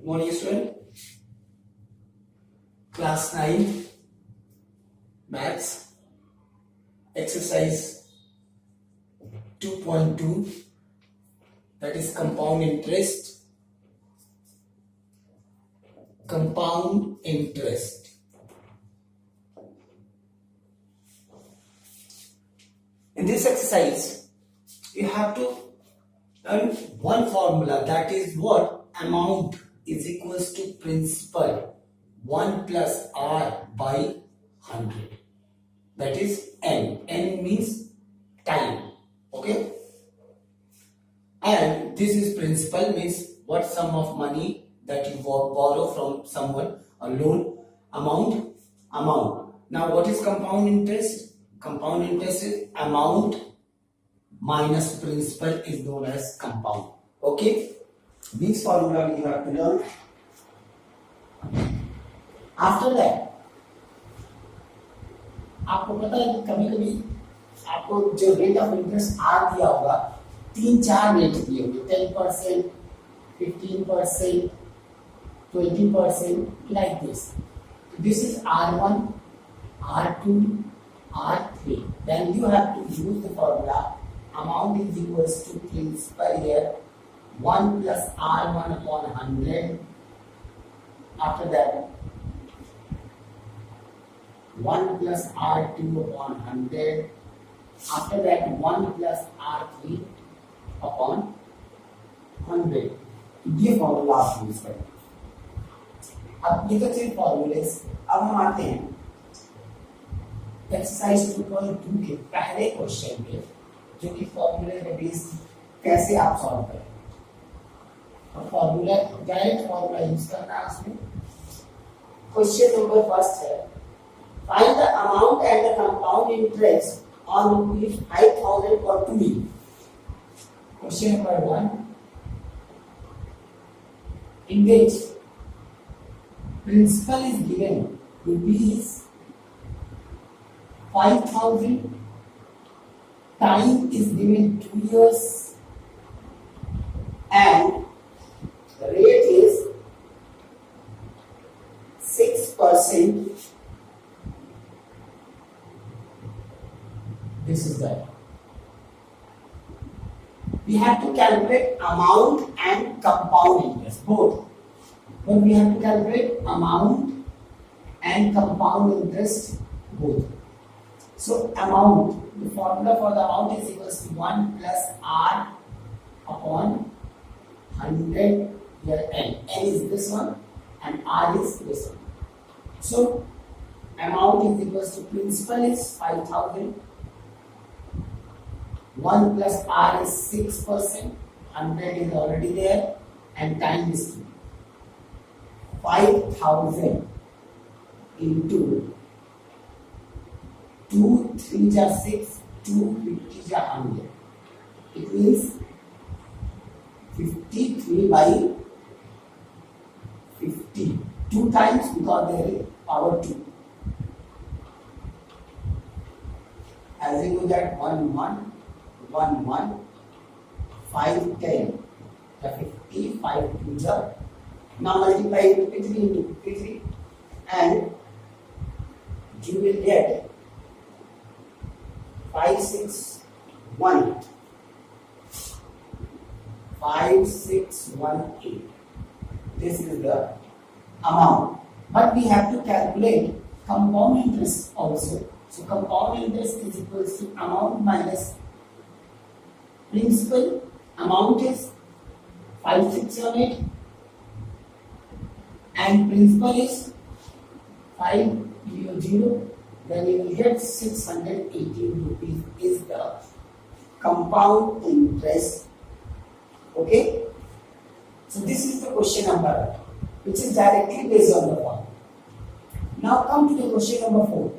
Morning student, class 9 maths exercise 2.2, that is compound interest. In this exercise you have to learn one formula, that is what amount is equals to principal 1 plus r by 100, that is n. N means time, okay, and this is principal means what sum of money that you borrow from someone, a loan. Amount. Now what is compound interest? Compound interest is amount minus principal is known as compound. Okay, this formula you have to learn. After that आपको पता है कि कभी कभी आपको जो rate of interest are दिया होगा, 3-4 रेट दिए होंगे, 10%, 15%, 20%, like this. This is R1, R2, R3. Then you have to use the formula amount is equals to principal here 1 plus R1 upon 100. After that 1 plus R2 upon 100. After that 1 plus R3 upon 100. ये formula आप use करें. अब ये तो थे formulas. अब हम आते हैं एक्सरसाइज 2.2 के पहले क्वेश्चन पे, जो कि फॉर्मूले पे बेस्ड कैसे आप सॉल्व करें. और फॉर्मूला डायरेक्ट फॉर्मूला यूज करना है इसमें. क्वेश्चन नंबर फर्स्ट है, find the amount and the compound interest on rupees 5,000 for 2 years. Question number 1, in which principal is given rupees 5,000, time is given 2 years, and the rate is 6%. This is that. We have to calculate amount and compound interest, both. But we have to calculate amount and compound interest, both. So amount, the formula for the amount is equals to 1 plus r upon 100, here n. N is this one and r is this one. So amount is equals to principal is 5,000. 1 plus r is 6%, 100 is already there, and time is 2. 5,000 into 2 3 are 6, 2 50 are 100. It means 53 by 50. 2 times because there is power 2. As you know that 1 1 1 1 5 10 the 50 5 2 the. Now multiply into 53 into 53 and you will get 5618. 5618. This is the amount, but we have to calculate compound interest also. So compound interest is equals to amount minus principal. Amount is 5618 and principal is 500. Then you will get 618 rupees is the compound interest. Okay, so this is the question number, which is directly based on the formula. Now come to the question number 4.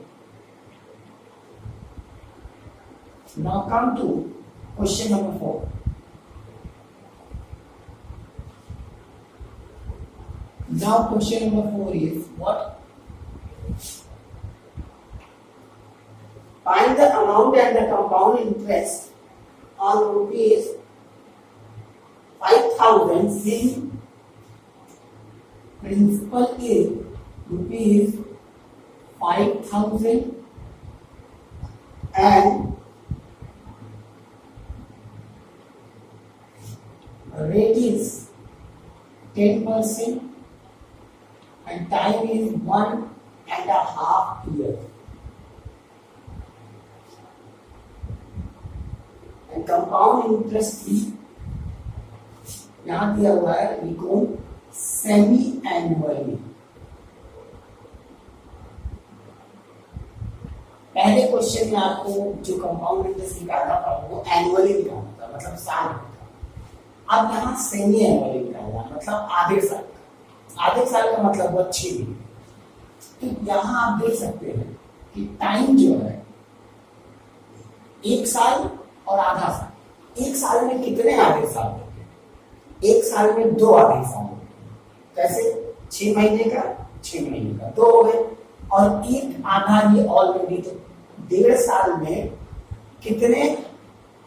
Now come to question number 4. Now question number 4 is what? Find the amount and the compound interest on rupees 5,000 in principal is ₹5,000 and rate is 10% and time is 1.5 years. And compound interest भी यहां दिया हुआ है eco semi annually. पहले question में आपको जो compound interest निकालना था वो एनुअली निकालना था, मतलब साल का। अब यहाँ सेमी एनुअली निकालना मतलब आधे साल का। आधे साल का मतलब वो 6 महीने। तो यहाँ आप देख सकते हैं कि टाइम जो है 1 साल और आधा साल। 1 साल में कितने आधे साल होते हैं? 1 साल में 2 आधे साल होते हैं। कैसे? 6 महीने का 6 महीने का 2 हो गए, और एक आधा ये ऑलरेडी। तो 1.5 साल में कितने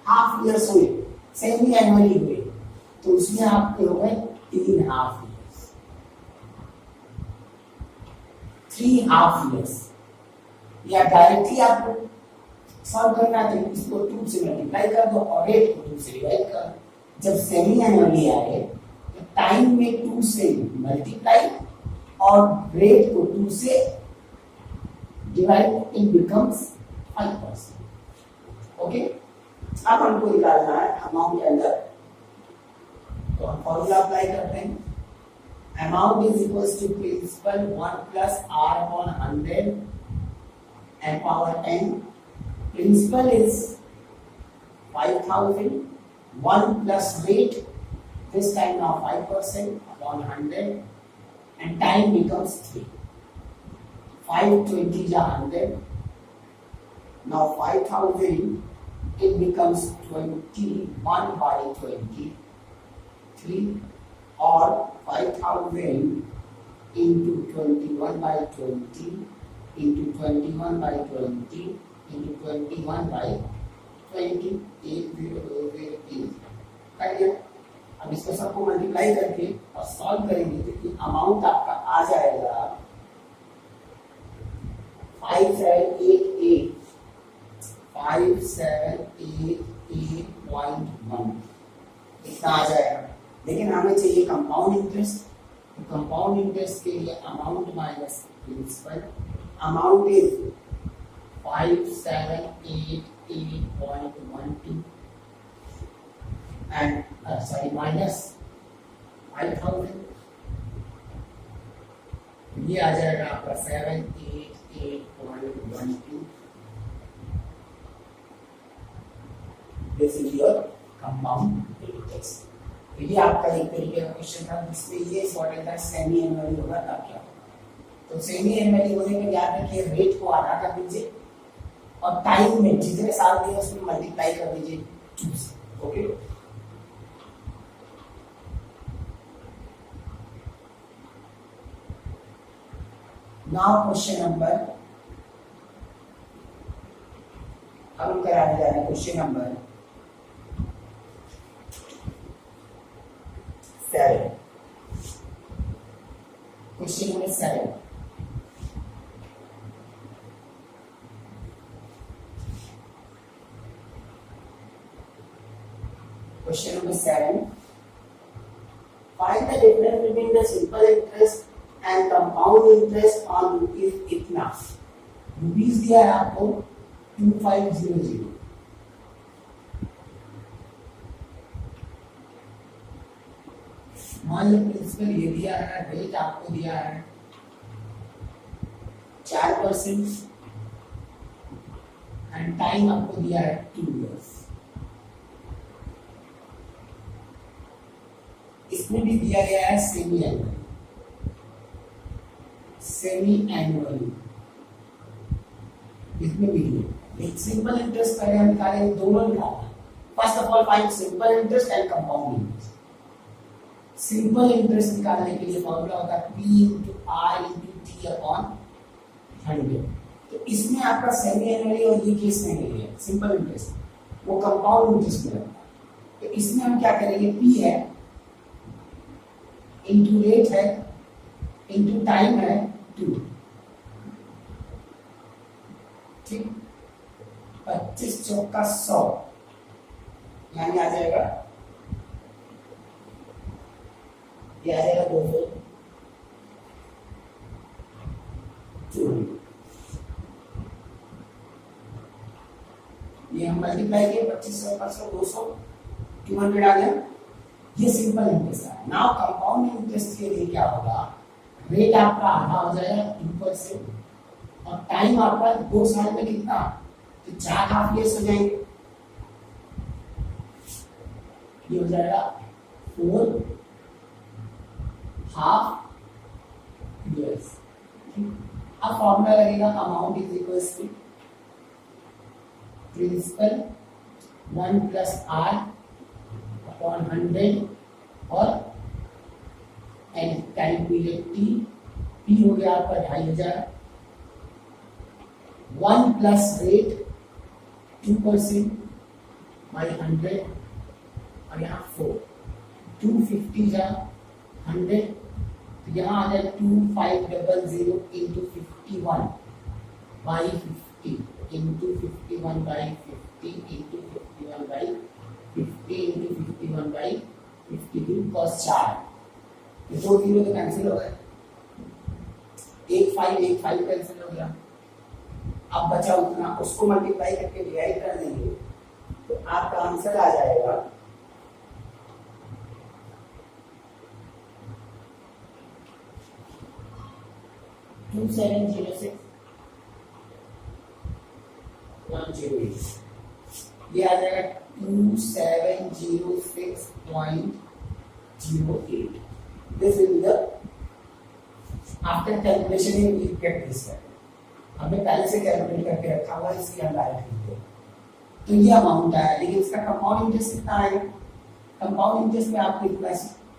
हाफ ईयर्स हुए? सेमी एनुअली हुए, तो उसमें आपके हो गए 3 हाफ ईयर्स, 3 हाफ ईयर्स। या डायरेक्टली आपको सॉल्व करना है तो इसको 2 से मल्टीप्लाई कर दो और रेट को 2 से डिवाइड कर दो। जब सेमी एनुअली आए तो टाइम में 2 से मल्टीप्लाई और रेट को 2 से डिवाइड, इट बिकम्स 5%। ओके, अब हमको निकालना है अमाउंट के अंदर, तो हम फॉर्मूला अप्लाई करते हैं। Amount is equals to principal 1 plus r upon 100 and power n. Principal is 5,000. 1 plus rate, this time now 5% upon 100, and time becomes 3. 520 is 100. Now 5,000, it becomes 21 by 23, or 5,000 into 21 by 20 into 21 by 20 into 21 by 20, 8008 कर दिया। अब इसको सबको multiply करके और solve करेंगे तो amount आपका आ जाएगा 5788.1 इतना आ जाएगा। लेकिन हमें चाहिए कंपाउंड इंटरेस्ट, तो कंपाउंड इंटरेस्ट के लिए amount minus principal. Amount is 5788.12 and minus 5,000, ये आ जाएगा आपका 788.12। This is your compound interest. ये आपका एक तरीके का क्वेश्चन था जिसमें ये इंपॉर्टेंट था सेमी एनुअली होगा तब क्या होगा। तो सेमी एनुअली होने पर याद रखिए रेट को आधा कर दीजिए और टाइम में जितने साल दिए उसमें मल्टीप्लाई कर दीजिए 2 से। ओके, नाउ क्वेश्चन नंबर, अब हम कराने जा रहे हैं question number 7। Question number 7, question number 7, find the difference between the simple interest and compound interest on rupees इतना। रुपीस दिया है आपको 2500, मान लो प्रिंसिपल ये दिया है, रेट आपको दिया है 4% एंड टाइम आपको दिया है 2 years। इसमें भी दिया गया है सेमी एनुअली, इसमें भी एक सिंपल इंटरेस्ट पहले हम निकालेंगे, दोनों निकालना। First of all find simple interest and compound interest. Simple interest निकालने के लिए फॉर्मूला होता है P into R into T upon 100। तो इसमें आपका सेमी एनुअली और ये केस नहीं है सिंपल इंटरेस्ट, वो कंपाउंड इंटरेस्ट में रहता है। तो इसमें हम क्या करेंगे, P है इंटू रेट है इंटू टाइम है 2, ठीक। 25 चौका 100, यानी आ जाएगा, ये आ जाएगा 200 ये हम मल्टीप्लाई किए 2500 का 200 200 आ गया। ये सिंपल इंटरेस्ट है। नाउ कंपाउंड इंटरेस्ट के लिए क्या होगा, रेट आपका आधा हो जाएगा 2% और टाइम आपका 2 साल में कितना, तो 4 हाफ ईयर्स हो जाएंगे, ये हो जाएगा 4 हाफ ईयर्स। अब फॉर्मूला लगेगा amount is equal to principal 1 plus R upon 100 और n time period t, P हो गया आपका 2500, 1 प्लस रेट 2% बाई 100 और यहाँ 4, 250 जा 100, तो यहाँ आ जाए 2500 into 51 by 50 into 51 by 50 into 51 by 50 into 51 by 52 cos 4, ये 2 0 तो कैंसिल हो गए, 1 5 कैंसिल हो गया। अब बचा उतना, उसको मल्टीप्लाई करके डिवाइड कर देंगे तो आपका आंसर आ जाएगा 2706 108, ये आ जाएगा 2706.08। This will be the after calculation you will get this value। हमने पहले से कैलकुलेट करके रखा हुआ, इसलिए हम डायरेक्ट लिखते हैं। तो ये अमाउंट आया, लेकिन इसका कंपाउंड इंटरेस्ट कितना आएगा, कंपाउंड इंटरेस्ट में आपको इतना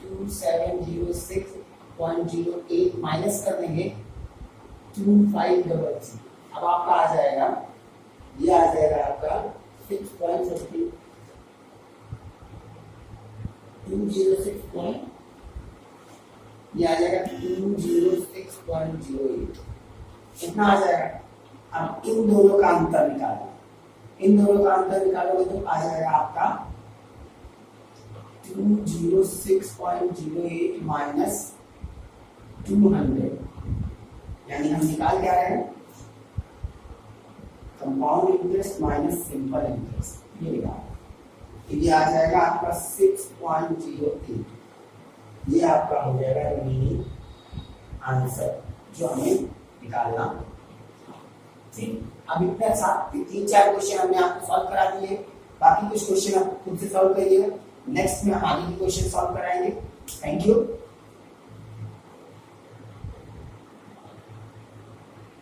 2706.08 माइनस कर देंगे 2500, अब आपका आ जाएगा, ये आ जाएगा आपका 6.50 206 ये आ जाएगा 206.08, कितना आ जाएगा। अब इन दोनों का अंतर निकालो, इन दोनों का अंतर निकालोगे तो आ जाएगा आपका 206.08 माइनस 200, यानी हम निकाल क्या रहे हैं, compound interest minus simple interest, ये निकाल, ये आ जाएगा आपका 6.08, ये आपका हो जाएगा रिमेनिंग आंसर जो हमें निकालना। ठीक, अब इतना 3-4 क्वेश्चन हमने आपको सॉल्व करा दिए, बाकी कुछ क्वेश्चन आप खुद से सॉल्व करिएगा, नेक्स्ट में हम आगे के क्वेश्चन सॉल्व कराएंगे। Thank you.